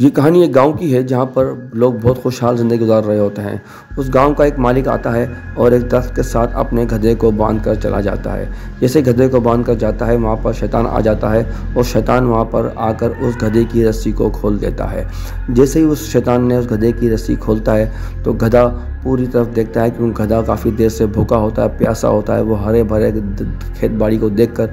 یہ کہانی ایک گاؤں کی ہے جہاں پر لوگ بہت خوشحال زندگی گزار رہے ہوتے ہیں۔ اس گاؤں کا ایک مالک آتا ہے اور ایک درخت کے ساتھ اپنے گدھے کو باندھ کر چلا جاتا ہے۔ جیسے گدھے کو باندھ کر جاتا ہے وہاں پر شیطان آ جاتا ہے اور شیطان وہاں پر آ کر اس گدھے کی رسی کو کھول دیتا ہے۔ جیسے ہی اس شیطان نے اس گدھے کی رسی کھولتا ہے تو گدھا پوری طرف دیکھتا ہے کیونکہ گدھا کافی دیر سے بھوکا ہوتا ہے، پیاسا ہوتا ہے۔ وہ ہرے بھرے کھیت باڑی کو دیکھ کر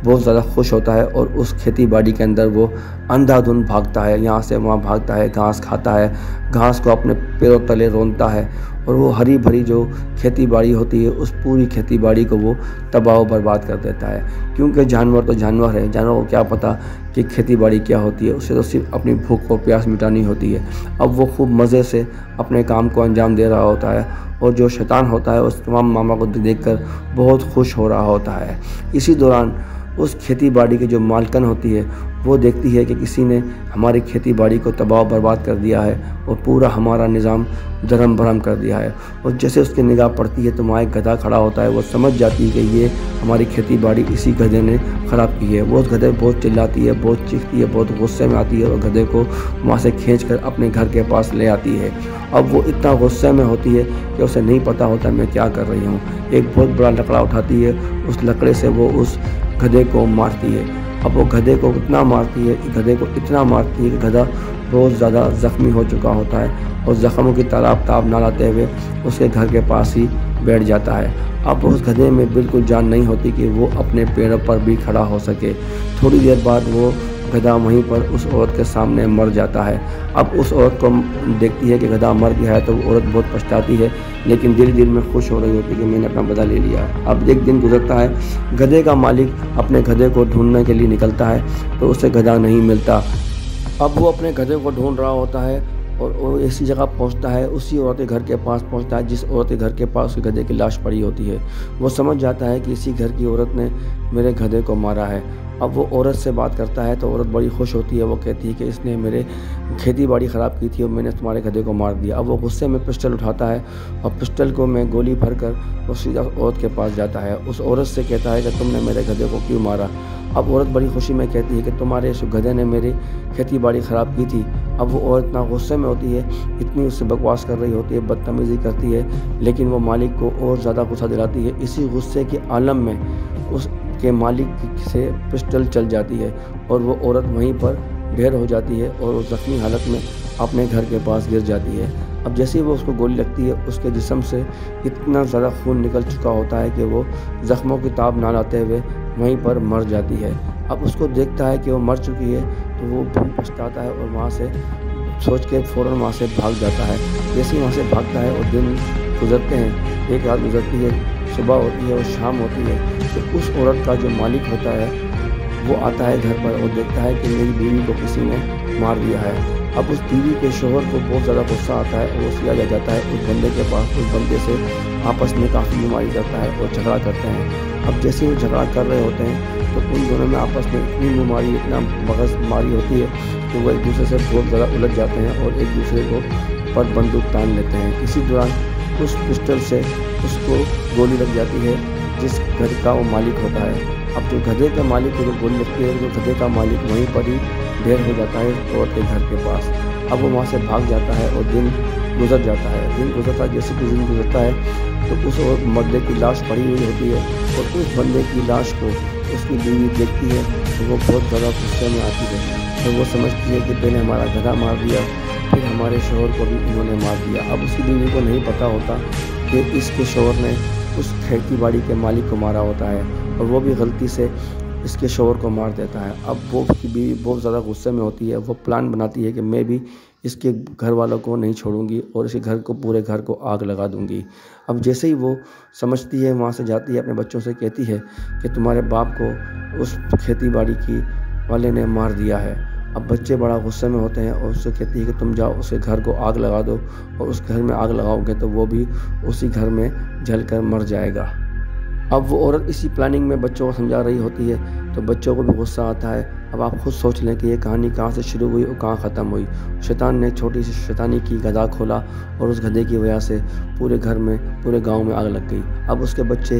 بہت زیادہ خوش ہوتا ہے اور اس کھیتی باڑی کے اندر وہ اندھا دھند بھاگتا ہے، یہاں سے وہاں بھاگتا ہے، گھاس کھاتا ہے، گھاس کو اپنے پیروں تلے رونتا ہے اور وہ ہری بھری جو کھیتی باڑی ہوتی ہے اس پوری کھیتی باڑی کو وہ تباہ و برباد کر دیتا ہے۔ کیونکہ جانور تو جانور ہے، جانور کو کیا پتہ کہ کھیتی باڑی کیا ہوتی ہے، اسے تو صرف اپنی بھوک اور پیاس مٹانی ہوتی ہے۔ اب وہ خوب مزے سے اپنے کام کو انجام دے رہا ہوتا ہے اور جو شیطان ہوتا ہے اس تمام معاملہ کو دیکھ کر بہت خوش ہو رہا ہوتا ہے۔ اسی دوران اس کھیتی باڑی کی جو مالکن ہوتی ہے وہ دیکھتی ہے کہ کسی نے ہماری کھیتی باڑی کو تباہ و برباد کر دیا ہے اور پورا ہمارا نظام درہم برہم کر دیا ہے۔ اور جیسے اس کی نگاہ پڑتی ہے تو وہاں ایک گدھا کھڑا ہوتا ہے، وہ سمجھ جاتی ہے کہ یہ ہماری کھیتی باڑی اسی گدھے نے خراب کی ہے۔ وہ اس گدھے بہت چلاتی ہے، بہت چیختی ہے، بہت غصے میں آتی ہے اور گدھے کو وہاں سے کھینچ کر اپنے گھر کے پاس لے آتی ہے۔ اب وہ اتنا غصے میں ہوتی ہے کہ اسے نہیں پتہ ہوتا میں کیا کر رہی ہوں۔ ایک بہت بڑا لکڑا اٹھاتی ہے، اس لکڑے سے وہ اس گدھے کو مارتی ہے۔ اب وہ گدھے کو اتنا مارتی ہے کہ گدھا بہت زیادہ زخمی ہو چکا ہوتا ہے اور زخموں کی تاب نہ لاتے ہوئے اس کے گھر کے پاس ہی بیٹھ جاتا ہے۔ اب اس گدھے میں بالکل جان نہیں ہوتی کہ وہ اپنے پیروں پر بھی کھڑا ہو سکے۔ تھوڑی دیر بعد وہ گدھا وہیں پر اس عورت کے سامنے مر جاتا ہے۔ اب اس عورت کو دیکھتی ہے کہ گدھا مر گیا ہے تو وہ عورت بہت پچھتاتی ہے، لیکن دل میں خوش ہو رہی ہوتی ہے کہ میں نے اپنا بدلہ لے لیا۔ اب ایک دن گزرتا ہے، گدھے کا مالک اپنے گدھے کو ڈھونڈنے کے لیے نکلتا ہے تو اسے گدھا نہیں ملتا۔ اب وہ اپنے گدھے کو ڈھونڈ رہا ہوتا ہے اور وہ ایسی جگہ پہنچتا ہے، اسی عورت کے گھر کے پاس پہنچتا ہے جس عورت کے گھر کے پاس اس گدھے کی لاش پڑی ہوتی ہے۔ وہ سمجھ جاتا ہے کہ اسی گھر کی عورت نے میرے گدھے کو مارا ہے۔ اب وہ عورت سے بات کرتا ہے تو عورت بڑی خوش ہوتی ہے، وہ کہتی ہے کہ اس نے میرے کھیتی باڑی خراب کی تھی اور میں نے تمہارے گدھے کو مار دیا۔ اب وہ غصے میں پسٹل اٹھاتا ہے اور پسٹل کو میں گولی بھر کر وہ سیدھا عورت کے پاس جاتا ہے۔ اس عورت سے کہتا ہے کہ تم نے میرے گدھے کو کیوں مارا؟ اب عورت بڑی خوشی میں کہتی ہے کہ تمہارے اس گدھے نے میری کھیتی باڑی خراب کی تھی۔ اب وہ عورت اتنا غصے میں ہوتی ہے، اتنی اس سے بکواس کر رہی ہوتی ہے، بدتمیزی کرتی ہے، لیکن وہ مالک کو اور زیادہ غصہ دلاتی ہے۔ اسی غصے کے عالم میں اس کے مالک سے پسٹل چل جاتی ہے اور وہ عورت وہیں پر ڈھیر ہو جاتی ہے اور اس زخمی حالت میں اپنے گھر کے پاس گر جاتی ہے۔ اب جیسے ہی وہ اس کو گولی لگتی ہے اس کے جسم سے اتنا زیادہ خون نکل چکا ہوتا ہے کہ وہ زخموں کی تاب نہ لاتے ہوئے وہیں پر مر جاتی ہے۔ اب اس کو دیکھتا ہے کہ وہ مر چکی ہے تو وہ بہت پچھتاتا ہے اور وہاں سے سوچ کے فوراً وہاں سے بھاگ جاتا ہے۔ جیسے ہی وہاں سے بھاگتا ہے اور دن گزرتے ہیں، ایک رات گزرتی ہے، صبح ہوتی ہے اور شام ہوتی ہے تو اس عورت کا جو مالک ہوتا ہے وہ آتا ہے گھر پر اور دیکھتا ہے کہ میری بیوی کو کسی نے مار دیا ہے۔ اب اس بیوی کے شوہر کو بہت زیادہ غصہ آتا ہے اور وہ سیدھا جاتا ہے اس بندے کے پاس، اس بندے سے آپس میں کافی بیماری کرتا ہے اور جھگڑا کرتے ہیں۔ اب جیسے وہ جھگڑا کر رہے ہوتے ہیں تو ان دونوں میں آپس میں اتنی بیماری، اتنا مغز ماری ہوتی ہے کہ وہ ایک دوسرے سے بہت زیادہ الجھ جاتے ہیں اور ایک دوسرے کو پر بندوق تان لیتے ہیں۔ اسی دوران اس پسٹل سے اس کو گولی لگ جاتی ہے جس گھر کا وہ مالک ہوتا ہے۔ اب جو گدھے کے مالک کو جو گولی لگتی ہے، جو گدھے کا مالک وہیں پر ہی ڈھیر ہو جاتا ہے عورت کے گھر کے پاس۔ اب وہ وہاں سے بھاگ جاتا ہے اور دن گزر جاتا ہے۔ جیسے کہ دن گزرتا ہے تو اس مردے کی لاش پڑی ہوئی ہوتی ہے اور اس بندے کی لاش کو اس کی بیوی دیکھتی ہے تو وہ بہت زیادہ غصے میں آتی ہے تو وہ سمجھتی ہے کہ پہلے ہمارا گدھا مار دیا، پھر ہمارے شوہر کو بھی انہوں نے مار دیا۔ اب اس کی بیوی کو نہیں پتہ ہوتا کہ اس کے شوہر نے اس کھیتی باڑی کے مالک کو مارا ہوتا ہے اور وہ بھی غلطی سے اس کے شوہر کو مار دیتا ہے۔ اب وہ اس کی بیوی بہت زیادہ غصے میں ہوتی ہے، وہ پلان بناتی ہے کہ میں بھی اس کے گھر والوں کو نہیں چھوڑوں گی اور اس کے پورے گھر کو آگ لگا دوں گی۔ اب جیسے ہی وہ سمجھتی ہے وہاں سے جاتی ہے، اپنے بچوں سے کہتی ہے کہ تمہارے باپ کو اس کھیتی باڑی کی والے نے مار دیا ہے۔ اب بچے بڑا غصے میں ہوتے ہیں اور اس سے کہتی ہے کہ تم جاؤ اس کے گھر کو آگ لگا دو اور اس گھر میں آگ لگاؤ گے تو وہ بھی اسی گھر میں جل کر مر جائے گا۔ اب وہ عورت اسی پلاننگ میں بچوں کو سمجھا رہی ہوتی ہے تو بچوں کو بھی غصہ آتا ہے۔ اب آپ خود سوچ لیں کہ یہ کہانی کہاں سے شروع ہوئی اور کہاں ختم ہوئی۔ شیطان نے چھوٹی سی شیطانی کی، گدھا کھولا اور اس گدھے کی وجہ سے پورے گھر میں، پورے گاؤں میں آگ لگ گئی۔ اب اس کے بچے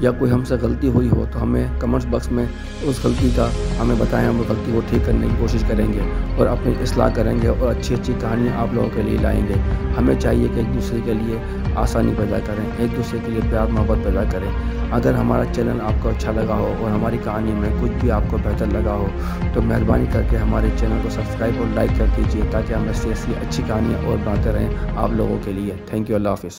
یا کوئی ہم سے غلطی ہوئی ہو تو ہمیں کمنٹس باکس میں اس غلطی کا ہمیں بتائیں، ہم غلطی کو ٹھیک کرنے کی کوشش کریں گے اور اپنی اصلاح کریں گے اور اچھی اچھی کہانیاں آپ لوگوں کے لیے لائیں گے۔ ہمیں چاہیے کہ ایک دوسرے کے لیے آسانی پیدا کریں، ایک دوسرے کے لیے پیار محبت پیدا کریں۔ اگر ہمارا چینل آپ کو اچھا لگا ہو اور ہماری کہانی میں کچھ بھی آپ کو بہتر لگا ہو تو مہربانی کر کے ہمارے چینل کو سبسکرائب اور لائک کر دیجیے، تاکہ ہم ایسی اچھی کہانیاں اور باتیں رہیں آپ لوگوں کے لیے۔ تھینک یو، اللہ حافظ۔